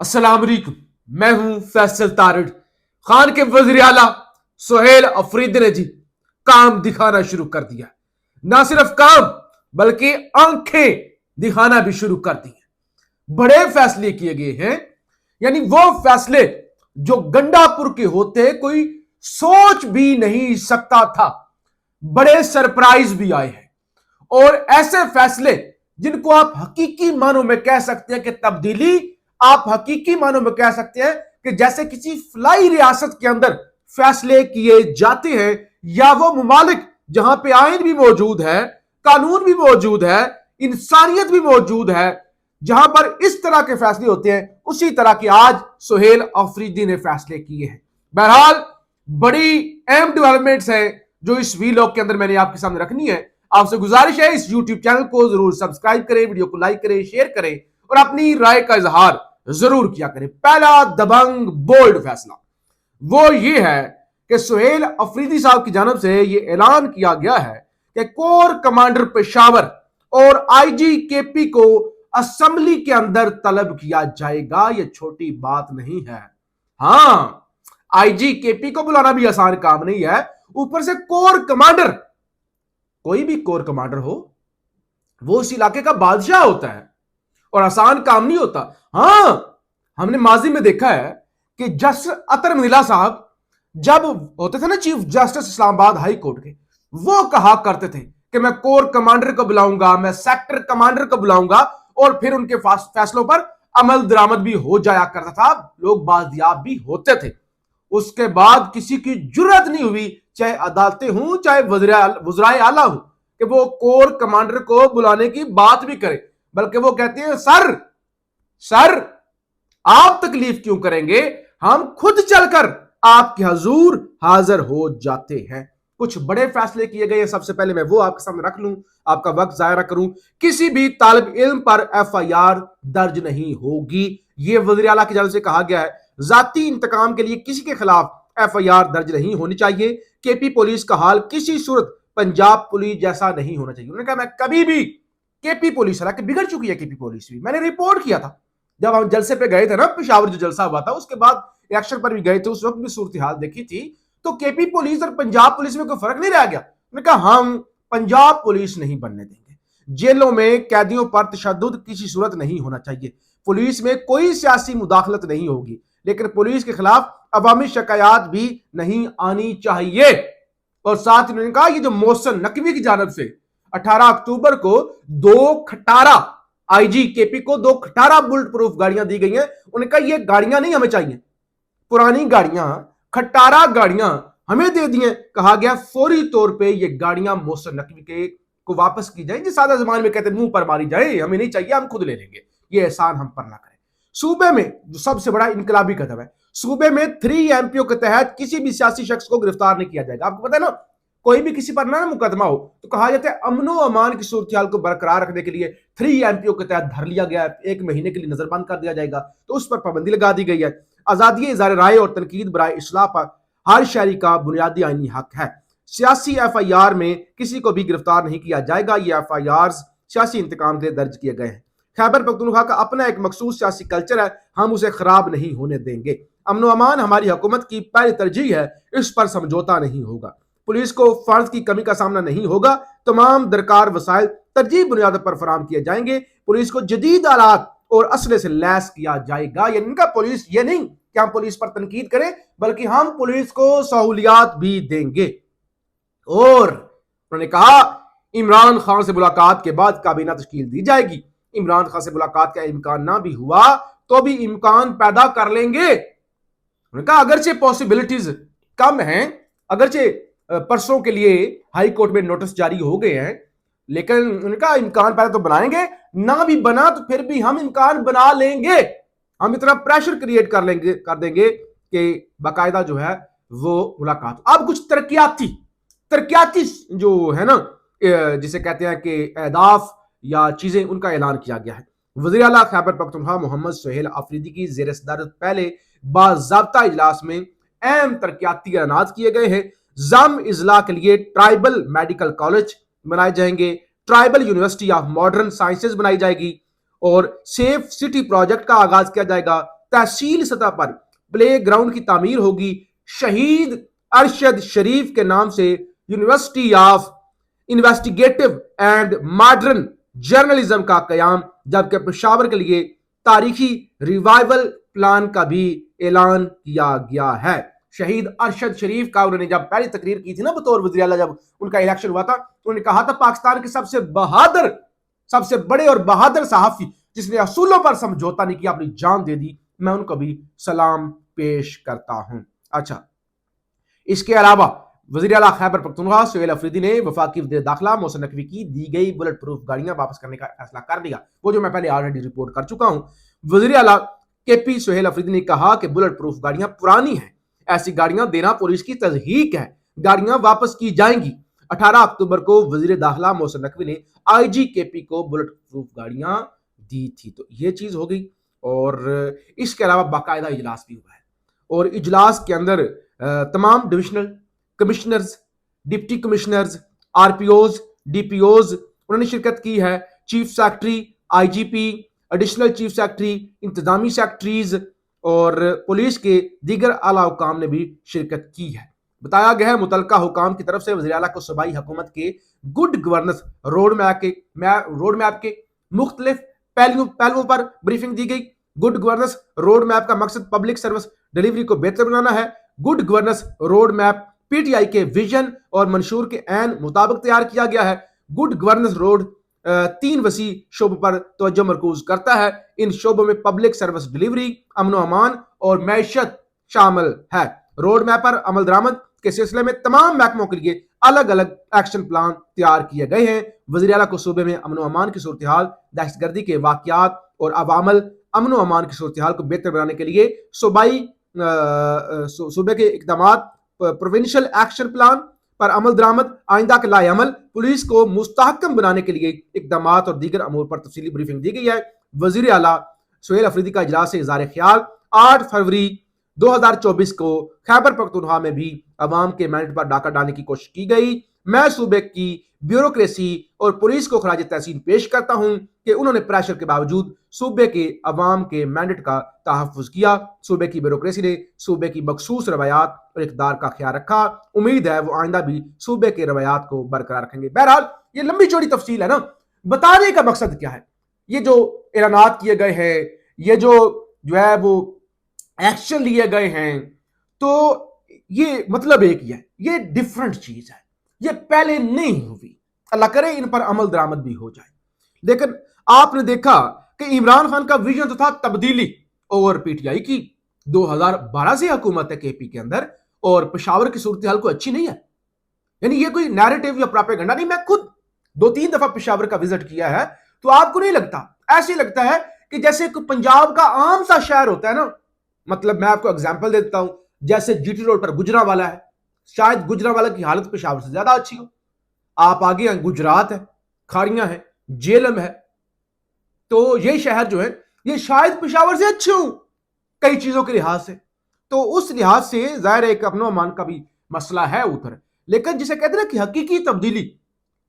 अस्सलाम वालेकुम। मैं हूं फैसल तारड़। खान के वज़ीर आला सुहेल अफरीदी ने जी काम दिखाना शुरू कर दिया। ना सिर्फ काम बल्कि आंखें दिखाना भी शुरू कर दी हैं। बड़े फैसले किए गए हैं, यानी वो फैसले जो गंडापुर के होते कोई सोच भी नहीं सकता था। बड़े सरप्राइज भी आए हैं और ऐसे फैसले जिनको आप हकीकी मानों में कह सकते हैं कि तब्दीली, आप हकीकी मानों में कह सकते हैं कि जैसे किसी फ्लाई रियासत के अंदर फैसले किए जाते हैं, या वो मुमालिक जहां पे आइन भी मौजूद है, कानून भी मौजूद है, इंसानियत भी मौजूद है, जहां पर इस तरह के फैसले होते हैं, उसी तरह के आज सुहेल अफरीदी ने फैसले किए हैं। बहरहाल बड़ी अहम डेवलपमेंट्स हैं जो इस वीलॉग के अंदर मैंने आपके सामने रखनी है। आपसे गुजारिश है इस यूट्यूब चैनल को जरूर सब्सक्राइब करें, वीडियो को लाइक करें, शेयर करें और अपनी राय का इजहार जरूर किया करें। पहला दबंग बोल्ड फैसला वो ये है कि सुहेल अफरीदी साहब की जानब से ये ऐलान किया गया है कि कोर कमांडर पेशावर और आईजी केपी को असेंबली के अंदर तलब किया जाएगा। ये छोटी बात नहीं है। हां, आईजी केपी को बुलाना भी आसान काम नहीं है, ऊपर से कोर कमांडर। कोई भी कोर कमांडर हो वो उस इलाके का बादशाह होता है और आसान काम नहीं होता। हां, हमने माजी में देखा है कि जस्टिस अतर मिला साहब जब होते थे ना chief justice Islamabad high court के, वो कहा करते थे कि मैं कोर कमांडर को बुलाऊंगा, मैं सेक्टर कमांडर को बुलाऊंगा और फिर उनके फैसलों पर अमल दरामद भी हो जाया करता था, लोग बाजियाब भी होते थे। उसके बाद किसी की जुर्रत नहीं हुई, चाहे अदालतें हों चाहे वज़राए आला हो, कि वो कोर कमांडर को बुलाने की बात भी करे, बल्कि वो कहते हैं सर आप तकलीफ क्यों करेंगे, हम खुद चलकर आपके हजूर हाजिर हो जाते हैं। कुछ बड़े फैसले किए गए हैं। सबसे पहले मैं वो आपके सामने रख लूं, आपका वक्त जाया ना करूं। किसी भी तालिब इल्म पर एफआईआर दर्ज नहीं होगी, ये वज़ीर आला की जानब से कहा गया है। जाती इंतकाम के लिए किसी के खिलाफ एफआईआर दर्ज नहीं होनी चाहिए। केपी पुलिस का हाल किसी सूरत पंजाब पुलिस जैसा नहीं होना चाहिए। उन्होंने कहा मैं कभी भी केपी पुलिस, हालांकि बिगड़ चुकी है केपी पुलिस भी, मैंने रिपोर्ट किया था जब हम जलसे पे गए थे ना, पेशावर जो जलसा हुआ था उसके बाद एक्शन पर भी गए थे, उस वक्त भी सूरत हाल देखी थी, तो केपी पुलिस और पंजाब पुलिस में कोई फर्क नहीं रह गया। उन्होंने कहा हम पंजाब पुलिस नहीं बनने देंगे। जेलों में कैदियों पर तशद्दुद किसी सूरत नहीं होना चाहिए। पुलिस में कोई सियासी मुदाखलत नहीं होगी, लेकिन पुलिस के खिलाफ अवामी शिकायत भी नहीं आनी चाहिए। और साथ ही उन्होंने कहा ये जो मोहसिन नकवी की जानब से 18 अक्टूबर को 2 खटारा आईजी केपी को 2 खटारा बुलेट प्रूफ गाड़ियां दी गई हैं, उन्होंने कहा ये गाड़ियां नहीं हमें चाहिए, पुरानी गाड़ियां, खटारा गाड़ियां हमें दे दी। कहा गया फौरी तौर पे ये गाड़ियां मोहसिन नकवी के को वापस की जाए, जिस सादा जबान में कहते हैं मुंह पर मारी जाए, हमें नहीं चाहिए, हम खुद ले लेंगे, ये एहसान हम पर ना करें। सूबे में जो सबसे बड़ा इनकलाबी कदम है, सूबे में 3 एमपीओ के तहत किसी भी सियासी शख्स को गिरफ्तार नहीं किया जाएगा। आपको पता है ना, कोई भी किसी पर ना मुकदमा हो तो कहा जाता है अमनो अमान की सूरत हाल को बरकरार रखने के लिए 3 एमपीओ के तहत धर लिया गया है, 1 महीने के लिए नजरबंद कर दिया जाएगा, तो उस पर पाबंदी लगा दी गई है। आजादी इज़हार राय और तनकीद बराए इस्लाह पर हर शहरी का बुनियादी आईनी हक है। सियासी एफआईआर में किसी को भी गिरफ्तार नहीं किया जाएगा। ये एफआईआर सियासी इंतकाम के लिए दर्ज किए गए हैं। खैबर पख्तूनख्वा का अपना एक मखसूस सियासी कल्चर है, हम उसे खराब नहीं होने देंगे। अमन अमान हमारी हुकूमत की पहली तरजीह है, इस पर समझौता नहीं होगा। पुलिस को फर्ज की कमी का सामना नहीं होगा। तमाम दरकार वसाइल तरजीह बुनियाद पर फराम किए जाएंगे। पुलिस को जदीद आलात और असले से लैस किया जाएगा। यानी इनका पुलिस ये नहीं कि हम पुलिस पर तनकीद करें, बल्कि हम पुलिस को सहूलियात भी देंगे। और उन्होंने कहा इमरान खान से मुलाकात के बाद काबीना तश्कील दी जाएगी। इमरान खान से मुलाकात का इम्कान ना भी हुआ तो भी इम्कान पैदा कर लेंगे। उन्होंने कहा अगरचे पॉसिबिलिटीज कम हैं, अगरचे परसों के लिए हाई कोर्ट में नोटिस जारी हो गए हैं, लेकिन उनका इम्कान पहले तो बनाएंगे, ना भी बना तो फिर भी हम इम्कान बना लेंगे। हम इतना प्रेशर क्रिएट कर देंगे कि बाकायदा जो है वो मुलाकात। अब कुछ तरक्याती जो है ना, जिसे कहते हैं कि अहदाफ या चीजें, उनका ऐलान किया गया है। वज़ीर आला खैबर पख्तूनख्वा मोहम्मद सुहेल अफरीदी की ज़ेर सदारत पहले बाज़ाब्ता इजलास में अहम तरक्याती ऐलानात किए गए हैं। जम इजला के लिए ट्राइबल मेडिकल कॉलेज बनाए जाएंगे, tribal university of modern sciences बनाई जाएगी और सेफ सिटी प्रोजेक्ट का आगाज किया जाएगा। तहसील सतह पर प्ले ग्राउंड की तामीर होगी। शहीद अरशद शरीफ के नाम से university of investigative and modern journalism का कयाम, जबकि पेशावर के लिए तारीखी रिवाइवल प्लान का भी ऐलान किया गया है। शहीद अरशद शरीफ का उन्होंने जब पहली तकरीर की थी ना बतौर वज़ीर आला, जब उनका इलेक्शन हुआ था, उन्होंने कहा था पाकिस्तान के सबसे बहादुर, सबसे बड़े और बहादुर सहाफी जिसने असूलों पर समझौता नहीं किया, अपनी जान दे दी, मैं उनको भी सलाम पेश करता हूं। अच्छा, इसके अलावा वज़ीर आला खैबर पख्तूनख्वा सुहेल अफरीदी ने वफाकी वज़ीर दाखिला मोहसिन नकवी की दी गई बुलेट प्रूफ गाड़ियां वापस करने का फैसला कर दिया, वो जो मैं पहले ऑलरेडी रिपोर्ट कर चुका हूं। वज़ीर आला केपी सुहेल अफरीदी ने कहा कि बुलेट प्रूफ गाड़ियां पुरानी हैं, ऐसी गाड़ियां देना पुलिस की तज़हीक है, गाड़ियां वापस की जाएंगी। 18 अक्टूबर को वज़ीर दाखिला मोहसिन नकवी ने आईजी केपी को बुलेट प्रूफ गाड़ियां दी थी, तो ये चीज हो गई। और इसके अलावा बाकायदा इजलास भी हुआ है, और इजलास के अंदर तमाम divisional commissioners, deputy commissioners, RPOs, DPOs उन्होंने शिरकत की है। Chief secretary, IGP, additional chief secretary, इंतजामी सेक्रेटरीज और पुलिस के दीगर आला हुकाम ने भी शिरकत की है। बताया गया है मुतलका हुकाम की तरफ से वज़ीर आला को सूबाई हुकूमत के गुड गवर्नेंस रोड मैप के मुख्तलिफ पहलुओं पर ब्रीफिंग दी गई। गुड गवर्नेंस रोड मैप का मकसद पब्लिक सर्विस डिलीवरी को बेहतर बनाना है। Good governance road map PTI के विजन और मंशूर के ऐन मुताबिक तैयार किया गया है। गुड गवर्नेंस रोड 3 वसी शोबों पर तवज्जो मरकूज करता है। इन शोबों में पब्लिक सर्विस डिलीवरी, अमन अमान और मैशत शामिल है। रोड मैप पर अमल दरामद के सिलसिले में तमाम महकमों के लिए अलग अलग एक्शन प्लान तैयार किए गए हैं। वज़ीर आला को सूबे में अमन अमान की सूरत हाल, दहशतगर्दी के वाक़यात और अवामल अमन अमान की सूरत हाल को बेहतर बनाने के लिए सूबे के इक़दामात, प्रोविंशियल एक्शन प्लान पर अमल दरामद, आइंदा के लाए अमल, पुलिस को मुस्तहकम बनाने के लिए इक़दामात और दीगर अमूर पर तफसीली ब्रीफिंग दी गई है। वज़ीर आला सुहेल अफरीदी का इजलास से इज़हार ख्याल 8 फरवरी 2024 को खैबर पख्तूनख्वा में भी अवाम के मैंडेट पर डाका डालने की कोशिश की गई। मैं सूबे की ब्यूरोक्रेसी और पुलिस को खराज तहसीन पेश करता हूं कि उन्होंने प्रेशर के बावजूद सूबे के अवाम के मैंडेट का तहफ़्फ़ुज़ किया। सूबे की ब्यूरोक्रेसी ने सूबे की मखसूस रवायात और इक़दार का ख्याल रखा। उम्मीद है वो आइंदा भी सूबे के रवायात को बरकरार रखेंगे। बहरहाल ये लंबी चौड़ी तफसील है ना, बताने का मकसद क्या है, ये जो ऐलानात किए गए हैं, ये जो है वो एक्शन लिए गए हैं, तो ये मतलब एक ही है, ये डिफरेंट चीज है, ये पहले नहीं हुई। अल्लाह करे इन पर अमल दरामद भी हो जाए। लेकिन आपने देखा कि इमरान खान का विजन तो था तब्दीली, और पीटीआई की 2012 से हुकूमत है केपी के अंदर, और पेशावर की सूरत हाल कोई अच्छी नहीं है। यानी ये कोई नैरेटिव या प्रोपेगेंडा नहीं। मैं खुद 2-3 दफा पेशावर का विजिट किया है, तो आपको नहीं लगता, ऐसे लगता है कि जैसे पंजाब का आम सा शहर होता है ना। मतलब मैं आपको एग्जांपल देता हूं, जैसे जीटी रोड पर गुजरांवाला है, शायद गुजरांवाला की हालत पेशावर से ज्यादा अच्छी हो। आप आगे हैं, गुजरात है, खाड़ियां है, जेलम है, तो ये शहर जो है ये शायद पेशावर से अच्छे हो कई चीजों के लिहाज से। तो उस लिहाज से जाहिर है एक अपनो अमान का भी मसला है उधर। लेकिन जिसे कहते हैं कि हकीकी तब्दीली,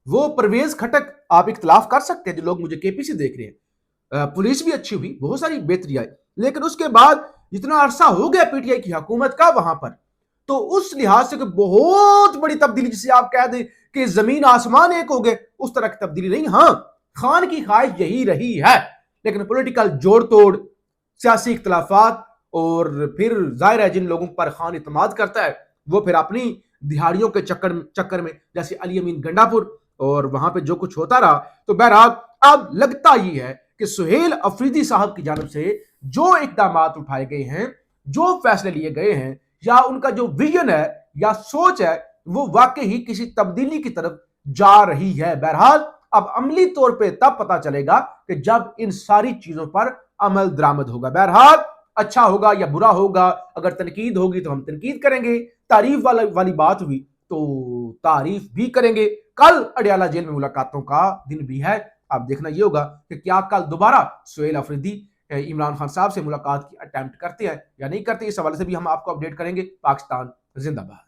वो परवेज खटक, आप इख्तलाफ कर सकते हैं जो लोग मुझे केपी से देख रहे हैं, पुलिस भी अच्छी हुई, बहुत सारी बेहतरी आई, लेकिन उसके बाद जितना अरसा हो गया पीटीआई की हुकूमत का वहां पर, तो उस लिहाज से बहुत बड़ी तब्दीली, जिसे आप कह दें कि जमीन आसमान एक हो गए, उस तरह की तब्दीली नहीं। हाँ, खान की ख्वाहिश यही रही है, लेकिन पॉलिटिकल जोड़ तोड़, सियासी इख्तलाफात, और फिर जाहिर है जिन लोगों पर खान इतमाद करता है वो फिर अपनी दिहाड़ियों के चक्कर में, जैसे अली अमीन गंडापुर, और वहां पे जो कुछ होता रहा। तो बहरहाल अब लगता ही है कि सुहेल अफरीदी साहब की जानब से जो इक़दामात उठाए गए हैं, जो फैसले लिए गए हैं, या उनका जो विजन है या सोच है, वो वाकई ही किसी तब्दीली की तरफ जा रही है। बहरहाल अब अमली तौर पे तब पता चलेगा कि जब इन सारी चीजों पर अमल दरामद होगा। बहरहाल अच्छा होगा या बुरा होगा, अगर तनकीद होगी तो हम तनकीद करेंगे, तारीफ वाली बात हुई तो तारीफ भी करेंगे। कल अडयाला जेल में मुलाकातों का दिन भी है। अब देखना यह होगा कि क्या कल दोबारा सुहेल अफरीदी इमरान खान साहब से मुलाकात की अटेम्प्ट करते हैं या नहीं करते। इस हवाले से भी हम आपको अपडेट करेंगे। पाकिस्तान जिंदाबाद।